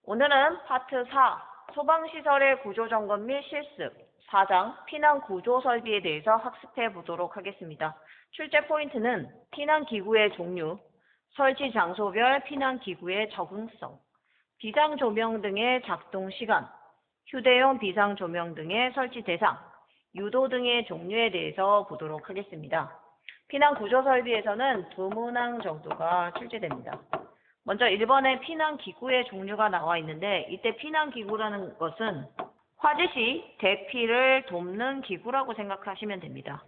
오늘은 파트 4, 소방시설의 구조점검 및 실습 4장 피난 구조 설비에 대해서 학습해 보도록 하겠습니다. 출제 포인트는 피난기구의 종류, 설치 장소별 피난기구의 적응성, 비상조명 등의 작동 시간, 휴대용 비상조명 등의 설치 대상, 유도 등의 종류에 대해서 보도록 하겠습니다. 피난구조설비에서는 두 문항 정도가 출제됩니다. 먼저 1번에 피난기구의 종류가 나와 있는데, 이때 피난기구라는 것은 화재 시 대피를 돕는 기구라고 생각하시면 됩니다.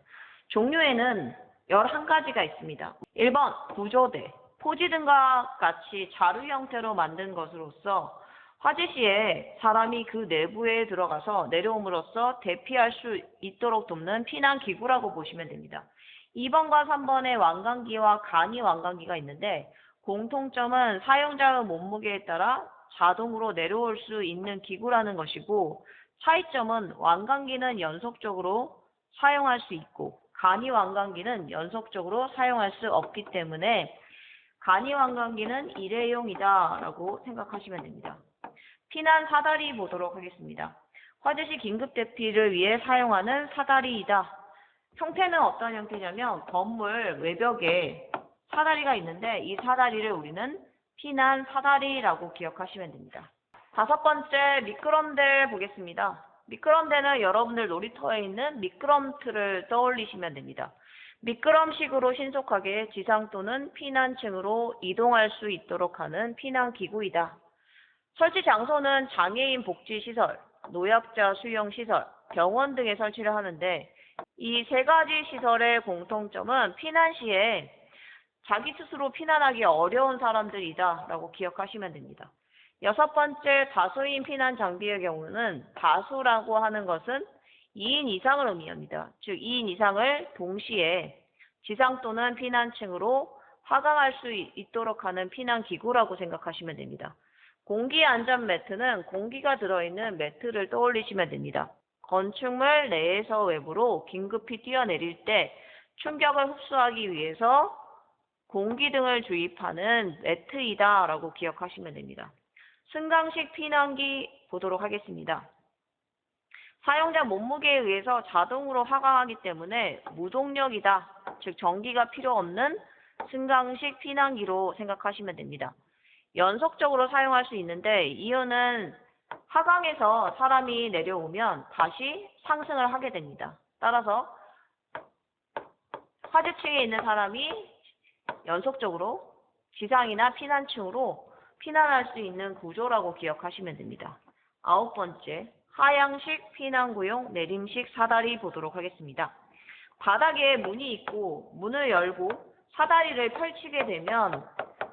종류에는 11가지가 있습니다. 1번 구조대, 포지 등과 같이 자루 형태로 만든 것으로서 화재 시에 사람이 그 내부에 들어가서 내려옴으로써 대피할 수 있도록 돕는 피난기구라고 보시면 됩니다. 2번과 3번에 완강기와 간이 완강기가 있는데, 공통점은 사용자의 몸무게에 따라 자동으로 내려올 수 있는 기구라는 것이고, 차이점은 완강기는 연속적으로 사용할 수 있고 간이 완강기는 연속적으로 사용할 수 없기 때문에 간이 완강기는 일회용이다 라고 생각하시면 됩니다. 피난 사다리 보도록 하겠습니다. 화재 시 긴급 대피를 위해 사용하는 사다리이다. 형태는 어떤 형태냐면 건물 외벽에 사다리가 있는데, 이 사다리를 우리는 피난 사다리라고 기억하시면 됩니다. 5번째 미끄럼대 보겠습니다. 미끄럼대는 여러분들 놀이터에 있는 미끄럼틀을 떠올리시면 됩니다. 미끄럼식으로 신속하게 지상 또는 피난층으로 이동할 수 있도록 하는 피난기구이다. 설치 장소는 장애인 복지시설, 노약자 수용시설, 병원 등에 설치를 하는데, 이 3가지 시설의 공통점은 피난 시에 자기 스스로 피난하기 어려운 사람들이다 라고 기억하시면 됩니다. 6번째 다수인 피난 장비의 경우는 다수라고 하는 것은 2인 이상을 의미합니다. 즉 2인 이상을 동시에 지상 또는 피난층으로 하강할 수 있도록 하는 피난기구라고 생각하시면 됩니다. 공기안전 매트는 공기가 들어있는 매트를 떠올리시면 됩니다. 건축물 내에서 외부로 긴급히 뛰어내릴 때 충격을 흡수하기 위해서 공기 등을 주입하는 매트이다 라고 기억하시면 됩니다. 승강식 피난기 보도록 하겠습니다. 사용자 몸무게에 의해서 자동으로 하강하기 때문에 무동력이다. 즉 전기가 필요 없는 승강식 피난기로 생각하시면 됩니다. 연속적으로 사용할 수 있는데, 이유는 하강에서 사람이 내려오면 다시 상승을 하게 됩니다. 따라서 화재층에 있는 사람이 연속적으로 지상이나 피난층으로 피난할 수 있는 구조라고 기억하시면 됩니다. 9번째, 하향식 피난구용 내림식 사다리 보도록 하겠습니다. 바닥에 문이 있고 문을 열고 사다리를 펼치게 되면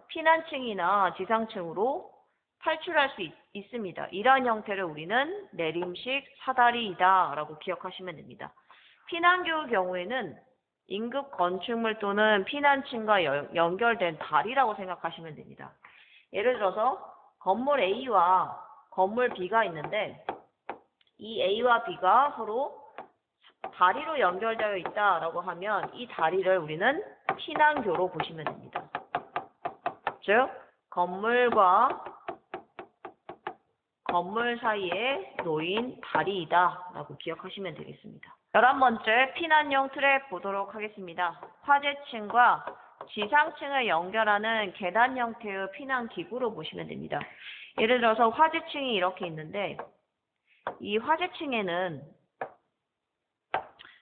피난층이나 지상층으로 탈출할 수 있습니다. 이러한 형태를 우리는 내림식 사다리이다 라고 기억하시면 됩니다. 피난기의 경우에는 인급 건축물 또는 피난층과 연결된 다리라고 생각하시면 됩니다. 예를 들어서 건물 A와 건물 B가 있는데, 이 A와 B가 서로 다리로 연결되어 있다라고 하면 이 다리를 우리는 피난교로 보시면 됩니다. 즉 건물과 건물 사이에 놓인 다리이다 라고 기억하시면 되겠습니다. 11번째 피난용 트랩 보도록 하겠습니다. 화재층과 지상층을 연결하는 계단 형태의 피난기구로 보시면 됩니다. 예를 들어서 화재층이 이렇게 있는데, 이 화재층에는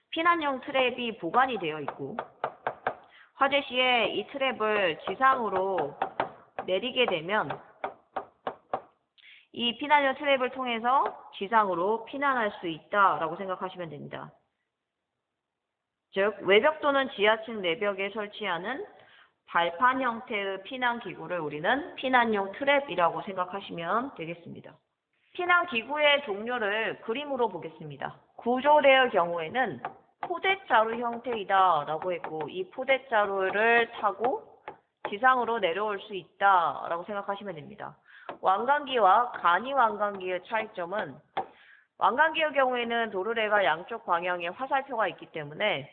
피난용 트랩이 보관이 되어 있고, 화재 시에 이 트랩을 지상으로 내리게 되면 이 피난용 트랩을 통해서 지상으로 피난할 수 있다라고 생각하시면 됩니다. 즉 외벽 또는 지하층 내벽에 설치하는 발판 형태의 피난기구를 우리는 피난용 트랩이라고 생각하시면 되겠습니다. 피난기구의 종류를 그림으로 보겠습니다. 구조대의 경우에는 포대자루 형태이다 라고 했고, 이 포대자루를 타고 지상으로 내려올 수 있다 라고 생각하시면 됩니다. 완강기와 간이 완강기의 차이점은, 완강기의 경우에는 도르래가 양쪽 방향에 화살표가 있기 때문에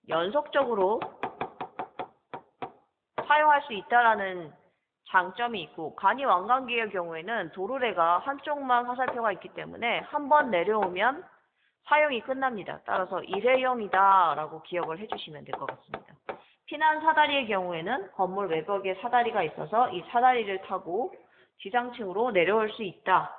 연속적으로 사용할 수 있다라는 장점이 있고, 간이 완강기의 경우에는 도르래가 한쪽만 화살표가 있기 때문에 한 번 내려오면 사용이 끝납니다. 따라서 일회용이다 라고 기억을 해주시면 될 것 같습니다. 피난 사다리의 경우에는 건물 외벽에 사다리가 있어서 이 사다리를 타고 지상층으로 내려올 수 있다.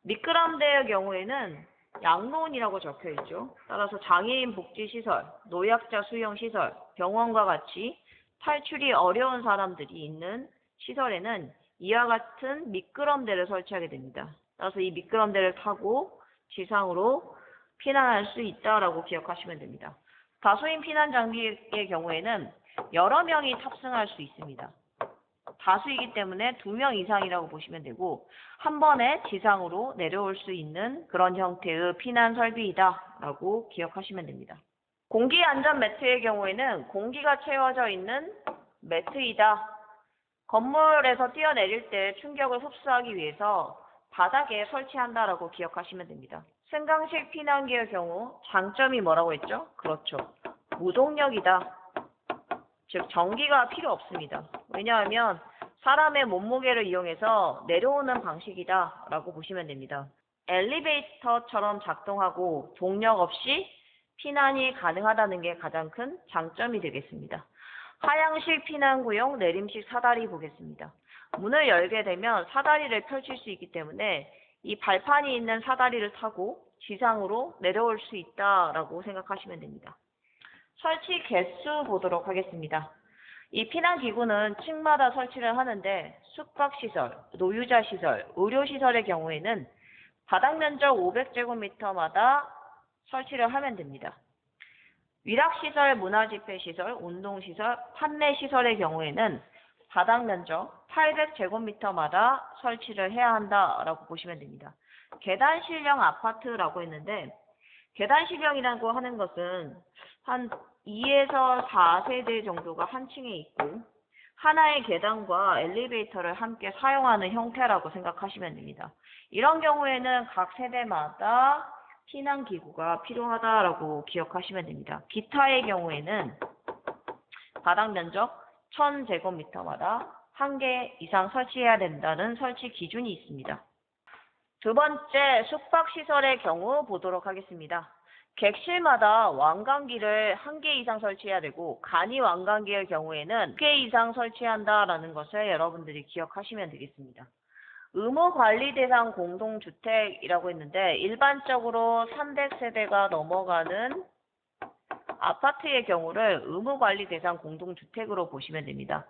미끄럼대의 경우에는 양로원이라고 적혀 있죠. 따라서 장애인 복지시설, 노약자 수용시설, 병원과 같이 탈출이 어려운 사람들이 있는 시설에는 이와 같은 미끄럼대를 설치하게 됩니다. 따라서 이 미끄럼대를 타고 지상으로 피난할 수 있다라고 기억하시면 됩니다. 다수인 피난 장비의 경우에는 여러 명이 탑승할 수 있습니다. 다수이기 때문에 2명 이상이라고 보시면 되고 한 번에 지상으로 내려올 수 있는 그런 형태의 피난 설비이다 라고 기억하시면 됩니다. 공기 안전 매트의 경우에는 공기가 채워져 있는 매트이다. 건물에서 뛰어내릴 때 충격을 흡수하기 위해서 바닥에 설치한다라고 기억하시면 됩니다. 승강식 피난기의 경우 장점이 뭐라고 했죠? 그렇죠. 무동력이다. 즉 전기가 필요 없습니다. 왜냐하면 사람의 몸무게를 이용해서 내려오는 방식이다 라고 보시면 됩니다. 엘리베이터처럼 작동하고 동력 없이 피난이 가능하다는 게 가장 큰 장점이 되겠습니다. 하향식 피난구용 내림식 사다리 보겠습니다. 문을 열게 되면 사다리를 펼칠 수 있기 때문에 이 발판이 있는 사다리를 타고 지상으로 내려올 수 있다라고 생각하시면 됩니다. 설치 개수 보도록 하겠습니다. 이 피난기구는 층마다 설치를 하는데 숙박시설, 노유자시설, 의료시설의 경우에는 바닥 면적 500제곱미터마다 설치를 하면 됩니다. 위락시설, 문화집회시설, 운동시설, 판매시설의 경우에는 바닥 면적 800제곱미터마다 설치를 해야 한다라고 보시면 됩니다. 계단실형 아파트라고 했는데 계단실형이라고 하는 것은 한 2에서 4세대 정도가 한 층에 있고 하나의 계단과 엘리베이터를 함께 사용하는 형태라고 생각하시면 됩니다. 이런 경우에는 각 세대마다 피난기구가 필요하다라고 기억하시면 됩니다. 기타의 경우에는 바닥 면적 1000제곱미터마다 1개 이상 설치해야 된다는 설치 기준이 있습니다. 두 번째, 숙박시설의 경우 보도록 하겠습니다. 객실마다 완강기를 1개 이상 설치해야 되고 간이 완강기의 경우에는 2개 이상 설치한다라는 것을 여러분들이 기억하시면 되겠습니다. 의무관리 대상 공동주택이라고 했는데 일반적으로 300세대가 넘어가는 아파트의 경우를 의무관리 대상 공동주택으로 보시면 됩니다.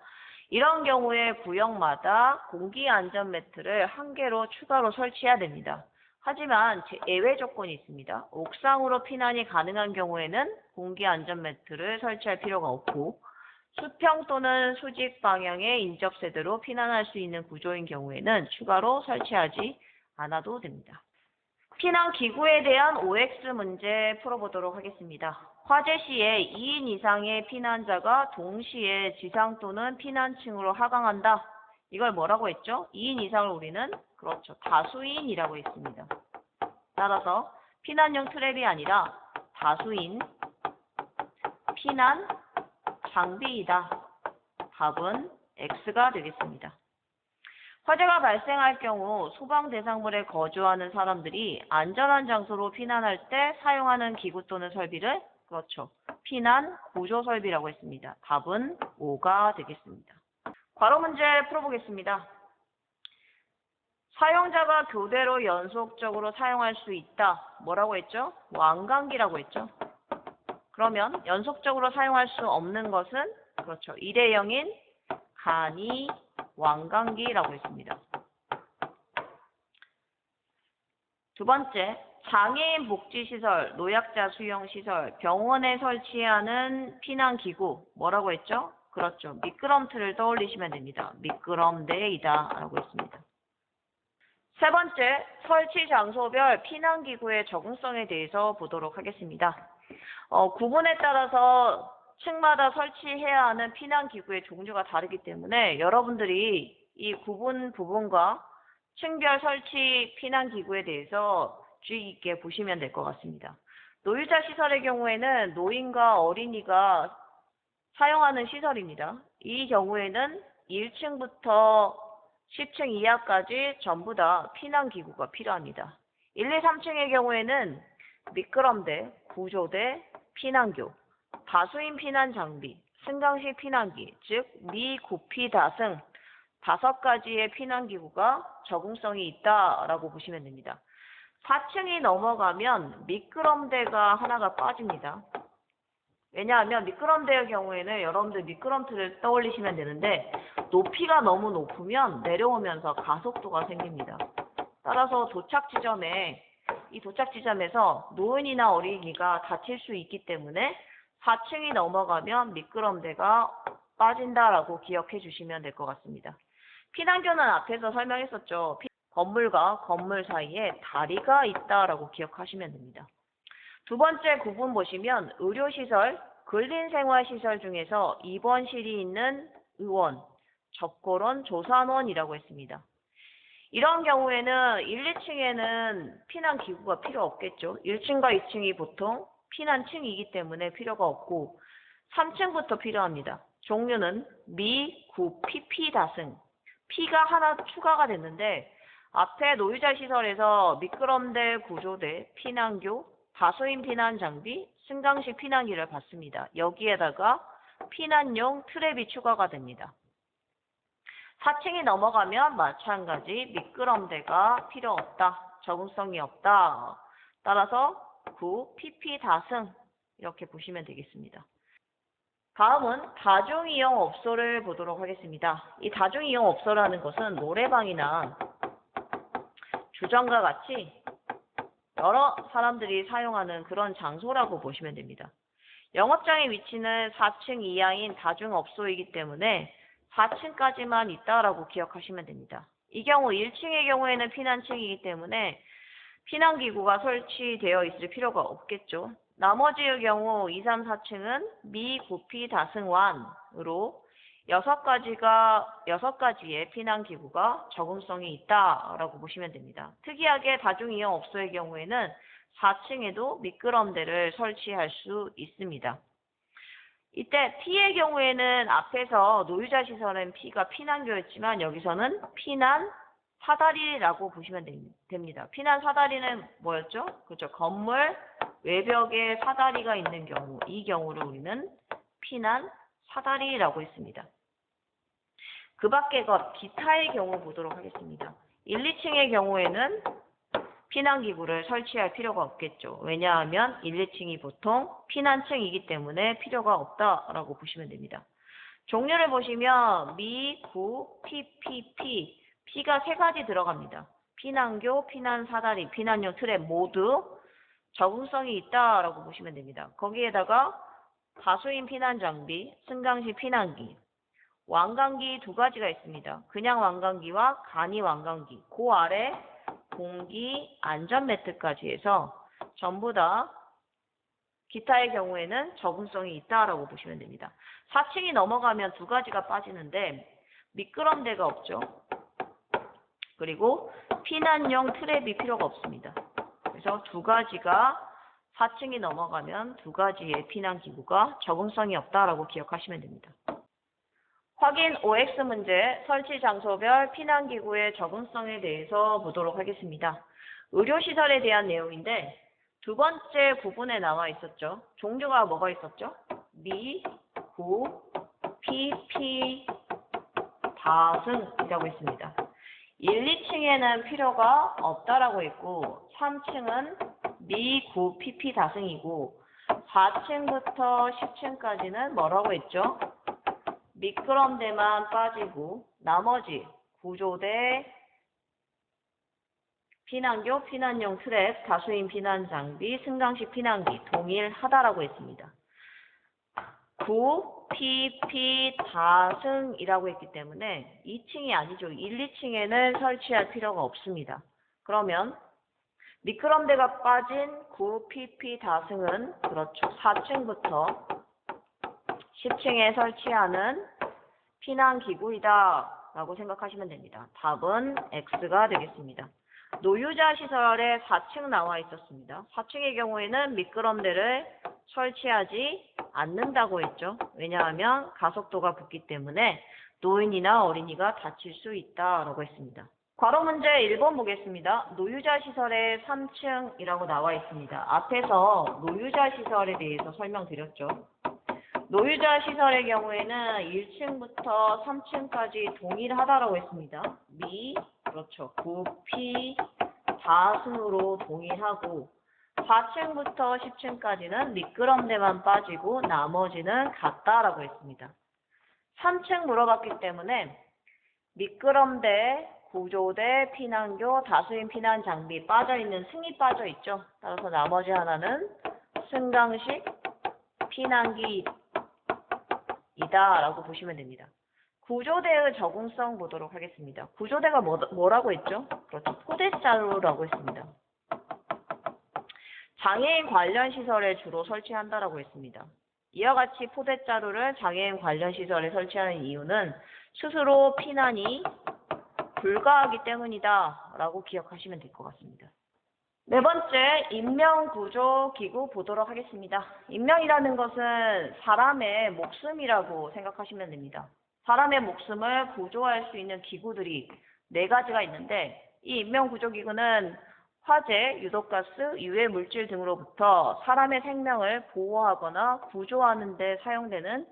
이런 경우에 구역마다 공기안전 매트를 1개로 추가로 설치해야 됩니다. 하지만 예외 조건이 있습니다. 옥상으로 피난이 가능한 경우에는 공기안전 매트를 설치할 필요가 없고 수평 또는 수직 방향의 인접세대로 피난할 수 있는 구조인 경우에는 추가로 설치하지 않아도 됩니다. 피난기구에 대한 OX 문제 풀어보도록 하겠습니다. 화재 시에 2인 이상의 피난자가 동시에 지상 또는 피난층으로 하강한다. 이걸 뭐라고 했죠? 2인 이상을 우리는 그렇죠. 다수인이라고 했습니다. 따라서 피난용 트랩이 아니라 다수인 피난 장비이다. 답은 X가 되겠습니다. 화재가 발생할 경우 소방 대상물에 거주하는 사람들이 안전한 장소로 피난할 때 사용하는 기구 또는 설비를 그렇죠. 피난 구조 설비라고 했습니다. 답은 5가 되겠습니다. 괄호 문제 풀어보겠습니다. 사용자가 교대로 연속적으로 사용할 수 있다. 뭐라고 했죠? 완강기라고 했죠. 그러면 연속적으로 사용할 수 없는 것은 그렇죠. 일회용인 간이 완강기라고 했습니다. 두 번째, 장애인 복지시설, 노약자 수용시설, 병원에 설치하는 피난기구 뭐라고 했죠? 그렇죠. 미끄럼틀을 떠올리시면 됩니다. 미끄럼대이다 라고 했습니다. 세 번째, 설치 장소별 피난기구의 적응성에 대해서 보도록 하겠습니다. 구분에 따라서 층마다 설치해야 하는 피난기구의 종류가 다르기 때문에 여러분들이 이 구분 부분과 층별 설치 피난기구에 대해서 주의 있게 보시면 될 것 같습니다. 노유자 시설의 경우에는 노인과 어린이가 사용하는 시설입니다. 이 경우에는 1층부터 10층 이하까지 전부 다 피난기구가 필요합니다. 1, 2, 3층의 경우에는 미끄럼대, 구조대, 피난교, 다수인 피난 장비, 승강식 피난기, 즉 미구피다승 5가지의 피난기구가 적응성이 있다라고 보시면 됩니다. 4층이 넘어가면 미끄럼대가 하나가 빠집니다. 왜냐하면 미끄럼대의 경우에는 여러분들 미끄럼틀을 떠올리시면 되는데 높이가 너무 높으면 내려오면서 가속도가 생깁니다. 따라서 이 도착 지점에서 노인이나 어린이가 다칠 수 있기 때문에 4층이 넘어가면 미끄럼대가 빠진다라고 기억해 주시면 될 것 같습니다. 피난교는 앞에서 설명했었죠. 건물과 건물 사이에 다리가 있다라고 기억하시면 됩니다. 두 번째 구분 보시면 의료시설, 근린생활시설 중에서 입원실이 있는 의원, 접고론, 조산원이라고 했습니다. 이런 경우에는 1, 2층에는 피난기구가 필요 없겠죠. 1층과 2층이 보통 피난층이기 때문에 필요가 없고 3층부터 필요합니다. 종류는 미, 구, PP 다승. P가 하나 추가가 됐는데 앞에 노유자 시설에서 미끄럼대, 구조대, 피난교, 다수인 피난 장비, 승강식 피난기를 봤습니다. 여기에다가 피난용 트랩이 추가가 됩니다. 4층이 넘어가면 마찬가지 미끄럼대가 필요 없다. 적응성이 없다. 따라서 구, PP 다승 이렇게 보시면 되겠습니다. 다음은 다중이용 업소를 보도록 하겠습니다. 이 다중이용 업소라는 것은 노래방이나 주점과 같이 여러 사람들이 사용하는 그런 장소라고 보시면 됩니다. 영업장의 위치는 4층 이하인 다중업소이기 때문에 4층까지만 있다라고 기억하시면 됩니다. 이 경우 1층의 경우에는 피난층이기 때문에 피난기구가 설치되어 있을 필요가 없겠죠. 나머지의 경우 2, 3, 4층은 미구피 다승완으로 6가지의 피난기구가 적응성이 있다라고 보시면 됩니다. 특이하게 다중이용 업소의 경우에는 4층에도 미끄럼대를 설치할 수 있습니다. 이때 P의 경우에는 앞에서 노유자 시설은 P가 피난교였지만 여기서는 피난 사다리라고 보시면 됩니다. 피난 사다리는 뭐였죠? 그렇죠. 건물 외벽에 사다리가 있는 경우, 이 경우를 우리는 피난 사다리라고 했습니다. 그 밖의 것, 기타의 경우 보도록 하겠습니다. 1, 2층의 경우에는 피난기구를 설치할 필요가 없겠죠. 왜냐하면 1, 2층이 보통 피난층이기 때문에 필요가 없다라고 보시면 됩니다. 종류를 보시면 미, 구, PPP, P가 3가지 들어갑니다. 피난교, 피난사다리, 피난용 트랩 모두 적응성이 있다라고 보시면 됩니다. 거기에다가 다수인 피난장비, 승강식 피난기, 왕관기 2가지가 있습니다. 그냥 왕관기와 간이 왕관기, 그 아래 공기 안전매트까지 해서 전부 다 기타의 경우에는 적응성이 있다라고 보시면 됩니다. 4층이 넘어가면 2가지가 빠지는데 미끄럼대가 없죠. 그리고 피난용 트랩이 필요가 없습니다. 그래서 2가지가 4층이 넘어가면 2가지의 피난기구가 적응성이 없다라고 기억하시면 됩니다. 확인 OX 문제, 설치 장소별 피난기구의 적응성에 대해서 보도록 하겠습니다. 의료시설에 대한 내용인데 2번째 구분에 나와 있었죠. 종류가 뭐가 있었죠? 미, 구, PP, 다승이라고 있습니다. 1, 2층에는 필요가 없다라고 했고 3층은 미, 구, PP, 다승이고 4층부터 10층까지는 뭐라고 했죠? 미끄럼대만 빠지고 나머지 구조대, 피난교, 피난용 트랩, 다수인 피난장비, 승강식 피난기 동일하다라고 했습니다. 구, PP, 다승이라고 했기 때문에 2층이 아니죠. 1, 2층에는 설치할 필요가 없습니다. 그러면 미끄럼대가 빠진 구, PP, 다승은 그렇죠. 4층부터 10층에 설치하는 피난기구이다 라고 생각하시면 됩니다. 답은 X가 되겠습니다. 노유자 시설에 4층 나와 있었습니다. 4층의 경우에는 미끄럼대를 설치하지 않는다고 했죠. 왜냐하면 가속도가 붙기 때문에 노인이나 어린이가 다칠 수 있다라고 했습니다. 괄호 문제 1번 보겠습니다. 노유자 시설의 3층이라고 나와 있습니다. 앞에서 노유자 시설에 대해서 설명드렸죠. 노유자 시설의 경우에는 1층부터 3층까지 동일하다라고 했습니다. 그렇죠. 부피, 다순으로 동일하고 4층부터 10층까지는 미끄럼대만 빠지고 나머지는 같다라고 했습니다. 3층 물어봤기 때문에 미끄럼대, 구조대, 피난교, 다수인 피난 장비 빠져있는 승이 빠져있죠. 따라서 나머지 하나는 승강식 피난기이다 라고 보시면 됩니다. 구조대의 적응성 보도록 하겠습니다. 구조대가 뭐라고 했죠? 그렇죠. 포대자루라고 했습니다. 장애인 관련 시설에 주로 설치한다라고 했습니다. 이와 같이 포대자루를 장애인 관련 시설에 설치하는 이유는 스스로 피난이 불가하기 때문이다 라고 기억하시면 될 것 같습니다. 네 번째, 인명구조기구 보도록 하겠습니다. 인명이라는 것은 사람의 목숨이라고 생각하시면 됩니다. 사람의 목숨을 구조할 수 있는 기구들이 4가지가 있는데 이 인명구조기구는 화재, 유독가스, 유해물질 등으로부터 사람의 생명을 보호하거나 구조하는 데 사용되는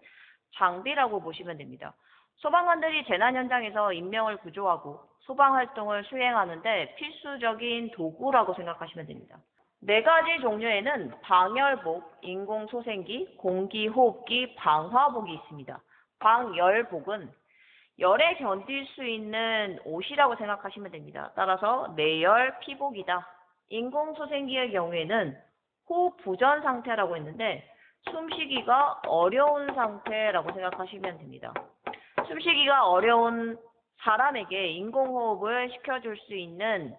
장비라고 보시면 됩니다. 소방관들이 재난 현장에서 인명을 구조하고 소방활동을 수행하는데 필수적인 도구라고 생각하시면 됩니다. 4가지 종류에는 방열복, 인공소생기, 공기호흡기, 방화복이 있습니다. 방열복은 열에 견딜 수 있는 옷이라고 생각하시면 됩니다. 따라서 내열 피복이다. 인공소생기의 경우에는 호흡 부전 상태라고 했는데 숨쉬기가 어려운 상태라고 생각하시면 됩니다. 숨쉬기가 어려운 사람에게 인공호흡을 시켜줄 수 있는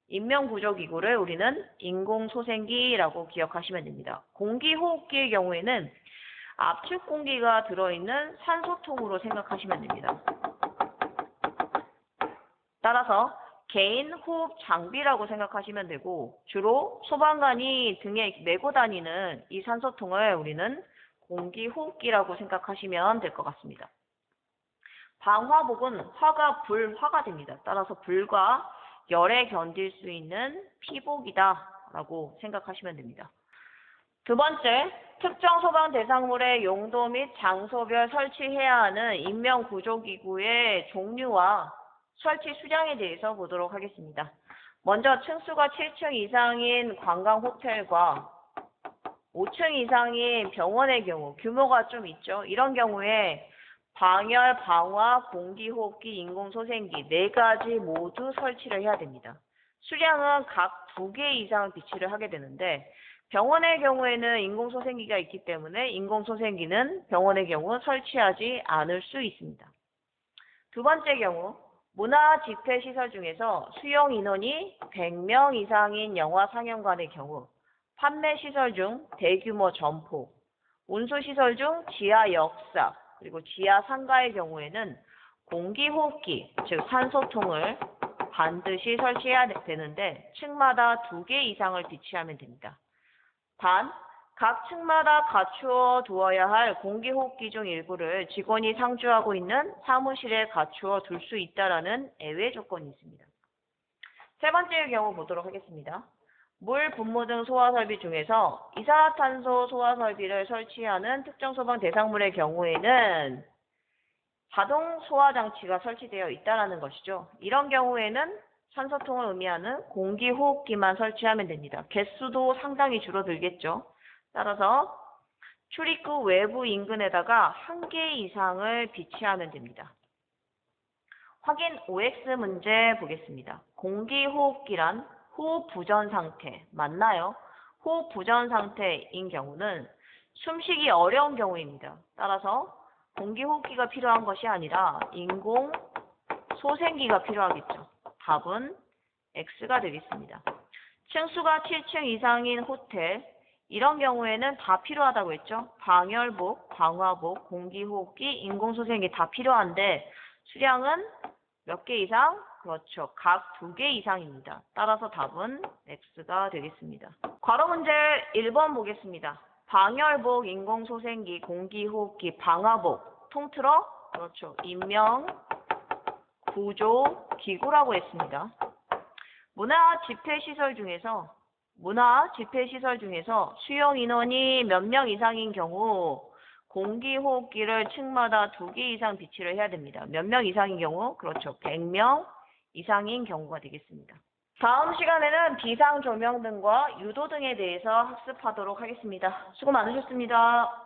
인명구조기구를 우리는 인공소생기라고 기억하시면 됩니다. 공기호흡기의 경우에는 압축 공기가 들어있는 산소통으로 생각하시면 됩니다. 따라서 개인 호흡 장비라고 생각하시면 되고 주로 소방관이 등에 메고 다니는 이 산소통을 우리는 공기호흡기라고 생각하시면 될 것 같습니다. 방화복은 화가 불화가 됩니다. 따라서 불과 열에 견딜 수 있는 피복이다 라고 생각하시면 됩니다. 두 번째, 특정 소방 대상물의 용도 및 장소별 설치해야 하는 인명구조기구의 종류와 설치 수량에 대해서 보도록 하겠습니다. 먼저 층수가 7층 이상인 관광호텔과 5층 이상인 병원의 경우 규모가 좀 있죠. 이런 경우에 방열, 방화, 공기호흡기, 인공소생기 4가지 모두 설치를 해야 됩니다. 수량은 각 2개 이상 비치를 하게 되는데 병원의 경우에는 인공소생기가 있기 때문에 인공소생기는 병원의 경우 설치하지 않을 수 있습니다. 두 번째 경우 문화집회시설 중에서 수용 인원이 100명 이상인 영화 상영관의 경우 판매시설 중 대규모 점포, 운수시설 중 지하 역사, 그리고 지하 상가의 경우에는 공기호흡기, 즉 산소통을 반드시 설치해야 되는데 층마다 2개 이상을 비치하면 됩니다. 단, 각 층마다 갖추어 두어야 할 공기호흡기 중 일부를 직원이 상주하고 있는 사무실에 갖추어 둘 수 있다라는 예외 조건이 있습니다. 세 번째의 경우 보도록 하겠습니다. 물, 분무 등 소화설비 중에서 이산화탄소 소화설비를 설치하는 특정 소방 대상물의 경우에는 자동 소화장치가 설치되어 있다는 것이죠. 이런 경우에는 산소통을 의미하는 공기호흡기만 설치하면 됩니다. 개수도 상당히 줄어들겠죠. 따라서 출입구 외부 인근에다가 1개 이상을 비치하면 됩니다. 확인 OX 문제 보겠습니다. 공기호흡기란 호흡 부전 상태 맞나요? 호흡 부전 상태인 경우는 숨쉬기 어려운 경우입니다. 따라서 공기호흡기가 필요한 것이 아니라 인공 소생기가 필요하겠죠. 답은 X가 되겠습니다. 층수가 7층 이상인 호텔, 이런 경우에는 다 필요하다고 했죠. 방열복, 방화복, 공기호흡기, 인공소생기 다 필요한데 수량은 몇 개 이상? 그렇죠. 각 2개 이상입니다. 따라서 답은 X가 되겠습니다. 괄호 문제 1번 보겠습니다. 방열복, 인공소생기, 공기호흡기, 방화복 통틀어 그렇죠. 인명, 구조, 기구라고 했습니다. 문화 집회 시설 중에서 수용 인원이 몇 명 이상인 경우 공기호흡기를 층마다 2개 이상 비치를 해야 됩니다. 몇 명 이상인 경우? 그렇죠. 100명 이상인 경우가 되겠습니다. 다음 시간에는 비상 조명 등과 유도 등에 대해서 학습하도록 하겠습니다. 수고 많으셨습니다.